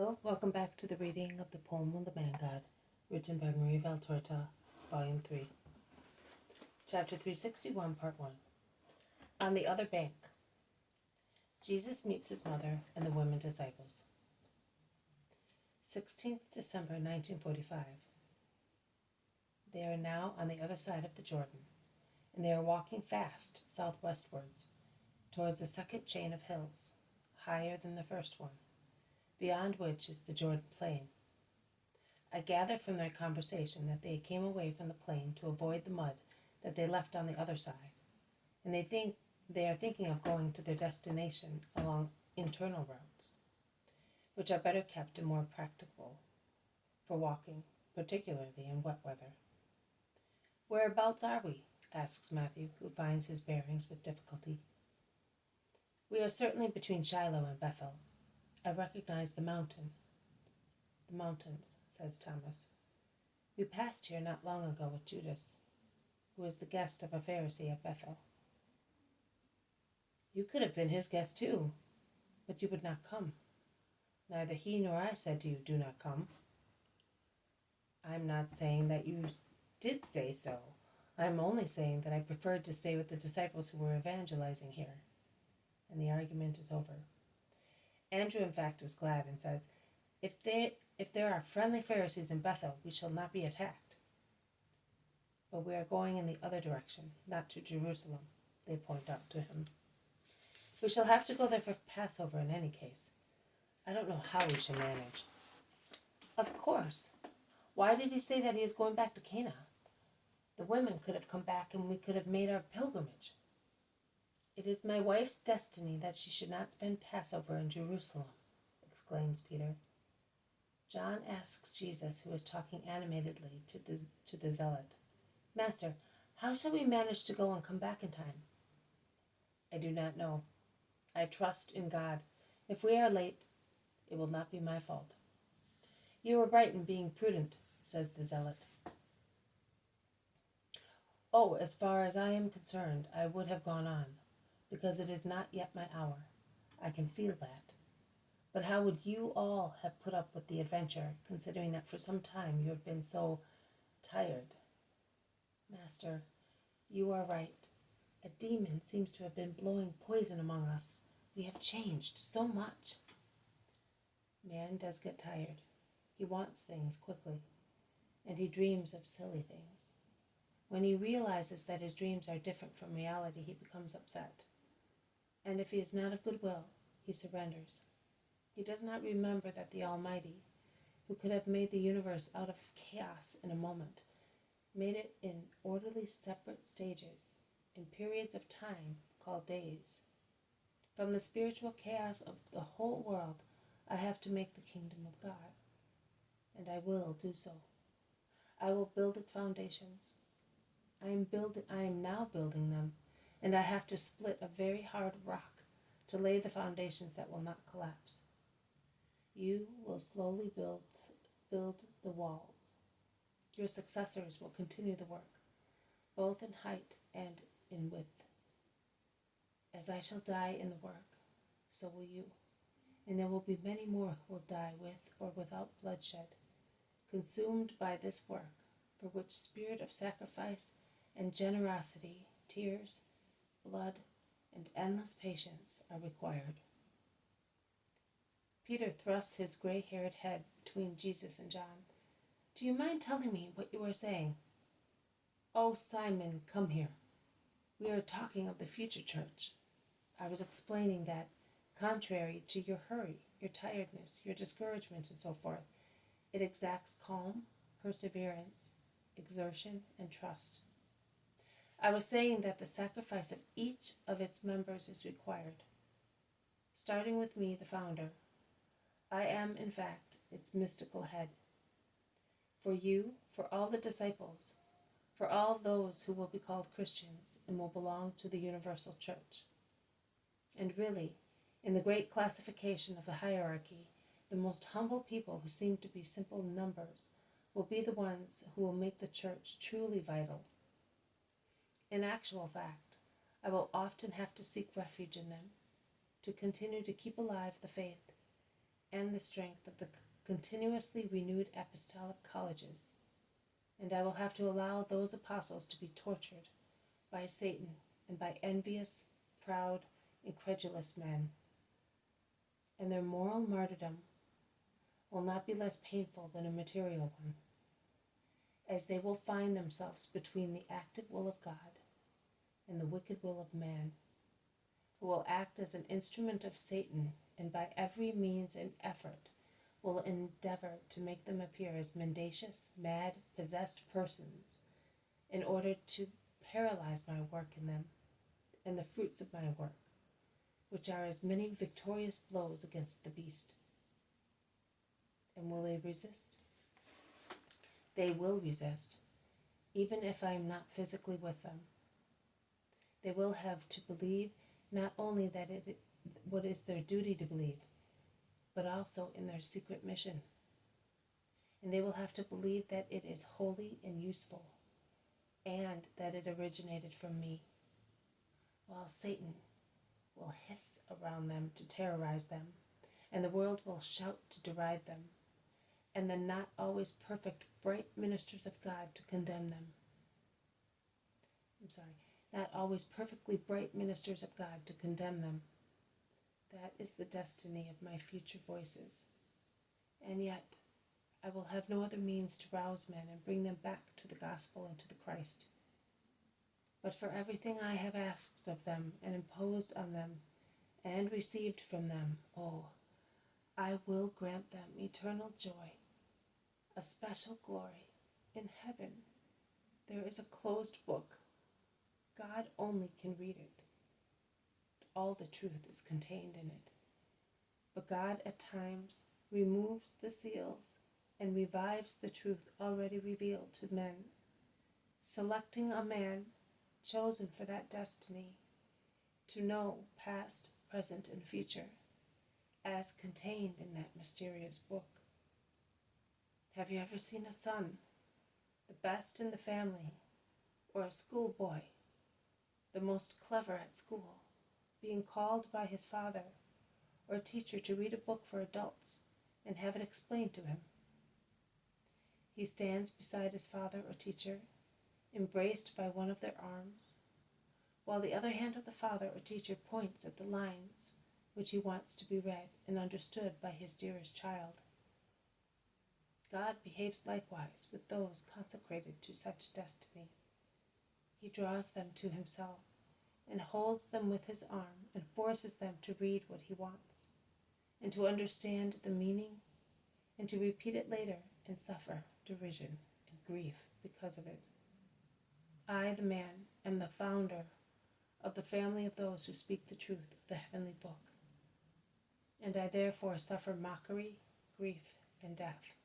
Hello, welcome back to the reading of the poem of the Man God, written by Marie Valtorta, Volume 3, Chapter 361, Part 1. On the other bank, Jesus meets his mother and the women disciples. 16th December 1945. They are now on the other side of the Jordan, and they are walking fast southwestwards towards the second chain of hills, higher than the first one, beyond which is the Jordan plain. I gather from their conversation that they came away from the plain to avoid the mud that they left on the other side, and they are thinking of going to their destination along internal roads, which are better kept and more practicable for walking, particularly in wet weather. Whereabouts are we? Asks Matthew, who finds his bearings with difficulty. We are certainly between Shiloh and Bethel. I recognize the mountains, says Thomas. We passed here not long ago with Judas, who was the guest of a Pharisee at Bethel. You could have been his guest too, but you would not come. Neither he nor I said to you, do not come. I'm not saying that you did say so. I'm only saying that I preferred to stay with the disciples who were evangelizing here. And the argument is over. Andrew, in fact, is glad and says, if there are friendly Pharisees in Bethel, we shall not be attacked. But we are going in the other direction, not to Jerusalem, they point out to him. We shall have to go there for Passover in any case. I don't know how we shall manage. Of course. Why did he say that he is going back to Cana? The women could have come back and we could have made our pilgrimage. It is my wife's destiny that she should not spend Passover in Jerusalem, exclaims Peter. John asks Jesus, who is talking animatedly to the zealot, Master, how shall we manage to go and come back in time? I do not know. I trust in God. If we are late, it will not be my fault. You are right in being prudent, says the zealot. Oh, as far as I am concerned, I would have gone on, because it is not yet my hour. I can feel that. But how would you all have put up with the adventure, considering that for some time you have been so tired? Master, you are right. A demon seems to have been blowing poison among us. We have changed so much. Man does get tired. He wants things quickly, and he dreams of silly things. When he realizes that his dreams are different from reality, he becomes upset. And if he is not of good will, he surrenders. He does not remember that the Almighty, who could have made the universe out of chaos in a moment, made it in orderly separate stages, in periods of time called days. From the spiritual chaos of the whole world, I have to make the kingdom of God, and I will do so. I will build its foundations. I am now building them, and I have to split a very hard rock to lay the foundations that will not collapse. You will slowly build the walls. Your successors will continue the work, both in height and in width. As I shall die in the work, so will you, and there will be many more who will die with or without bloodshed, consumed by this work, for which spirit of sacrifice and generosity, tears, blood, and endless patience are required. Peter thrusts his gray-haired head between Jesus and John. Do you mind telling me what you are saying? Oh, Simon, come here. We are talking of the future church. I was explaining that, contrary to your hurry, your tiredness, your discouragement, and so forth, it exacts calm, perseverance, exertion, and trust. I was saying that the sacrifice of each of its members is required. Starting with me, the founder, I am, in fact, its mystical head. For you, for all the disciples, for all those who will be called Christians and will belong to the universal church. And really, in the great classification of the hierarchy, the most humble people who seem to be simple numbers will be the ones who will make the church truly vital. In actual fact, I will often have to seek refuge in them, to continue to keep alive the faith, and the strength of the continuously renewed apostolic colleges, and I will have to allow those apostles to be tortured by Satan and by envious, proud, incredulous men, and their moral martyrdom will not be less painful than a material one, as they will find themselves between the active will of God and the wicked will of man, who will act as an instrument of Satan and by every means and effort will endeavor to make them appear as mendacious, mad, possessed persons in order to paralyze my work in them and the fruits of my work, which are as many victorious blows against the beast. And will they resist? They will resist, even if I am not physically with them. They will have to believe not only that what is their duty to believe, but also in their secret mission. And they will have to believe that it is holy and useful, and that it originated from me, while Satan will hiss around them to terrorize them, and the world will shout to deride them, and the not always perfect, bright ministers of God to condemn them. Not always perfectly bright ministers of God to condemn them. That is the destiny of my future voices. And yet, I will have no other means to rouse men and bring them back to the gospel and to the Christ. But for everything I have asked of them and imposed on them and received from them, I will grant them eternal joy, a special glory in heaven. There is a closed book. God only can read it. All the truth is contained in it. But God at times removes the seals and revives the truth already revealed to men, selecting a man chosen for that destiny to know past, present, and future as contained in that mysterious book. Have you ever seen a son, the best in the family, or a schoolboy, the most clever at school, being called by his father or teacher to read a book for adults and have it explained to him? He stands beside his father or teacher, embraced by one of their arms, while the other hand of the father or teacher points at the lines which he wants to be read and understood by his dearest child. God behaves likewise with those consecrated to such destiny. He draws them to himself and holds them with his arm and forces them to read what he wants and to understand the meaning and to repeat it later and suffer derision and grief because of it. I, the man, am the founder of the family of those who speak the truth of the heavenly book, and I therefore suffer mockery, grief, and death.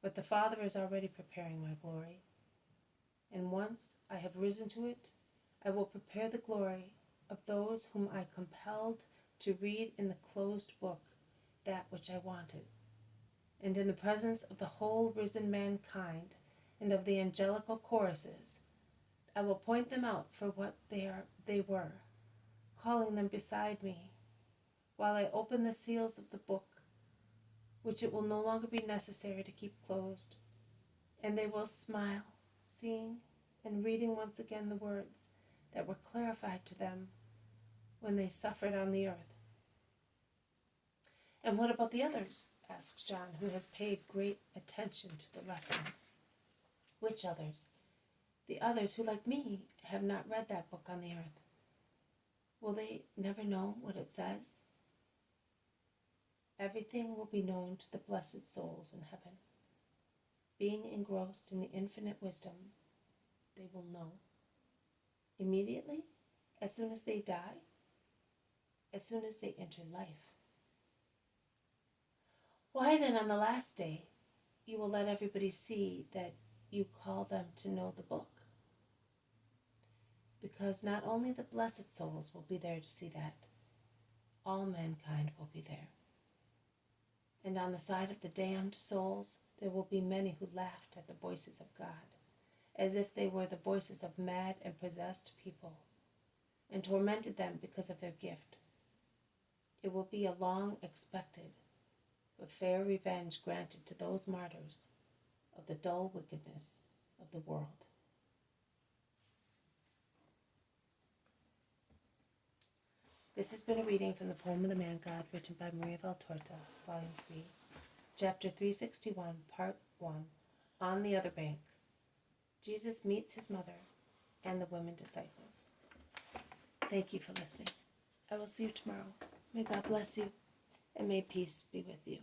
But the Father is already preparing my glory, and once I have risen to it, I will prepare the glory of those whom I compelled to read in the closed book that which I wanted. And in the presence of the whole risen mankind and of the angelical choruses, I will point them out for what they were, calling them beside me, while I open the seals of the book, which it will no longer be necessary to keep closed, and they will smile, seeing and reading once again the words that were clarified to them when they suffered on the earth. And what about the others? Asks John, who has paid great attention to the lesson. Which others? The others who, like me, have not read that book on the earth. Will they never know what it says? Everything will be known to the blessed souls in heaven. Being engrossed in the infinite wisdom, they will know. Immediately? As soon as they die? As soon as they enter life? Why then on the last day you will let everybody see that you call them to know the book? Because not only the blessed souls will be there to see that, all mankind will be there. And on the side of the damned souls, there will be many who laughed at the voices of God, as if they were the voices of mad and possessed people, and tormented them because of their gift. It will be a long expected but fair revenge granted to those martyrs of the dull wickedness of the world. This has been a reading from the poem of the Man God, written by Maria Valtorta, Volume 3, Chapter 361, Part 1, On the Other Bank. Jesus meets his mother and the women disciples. Thank you for listening. I will see you tomorrow. May God bless you, and may peace be with you.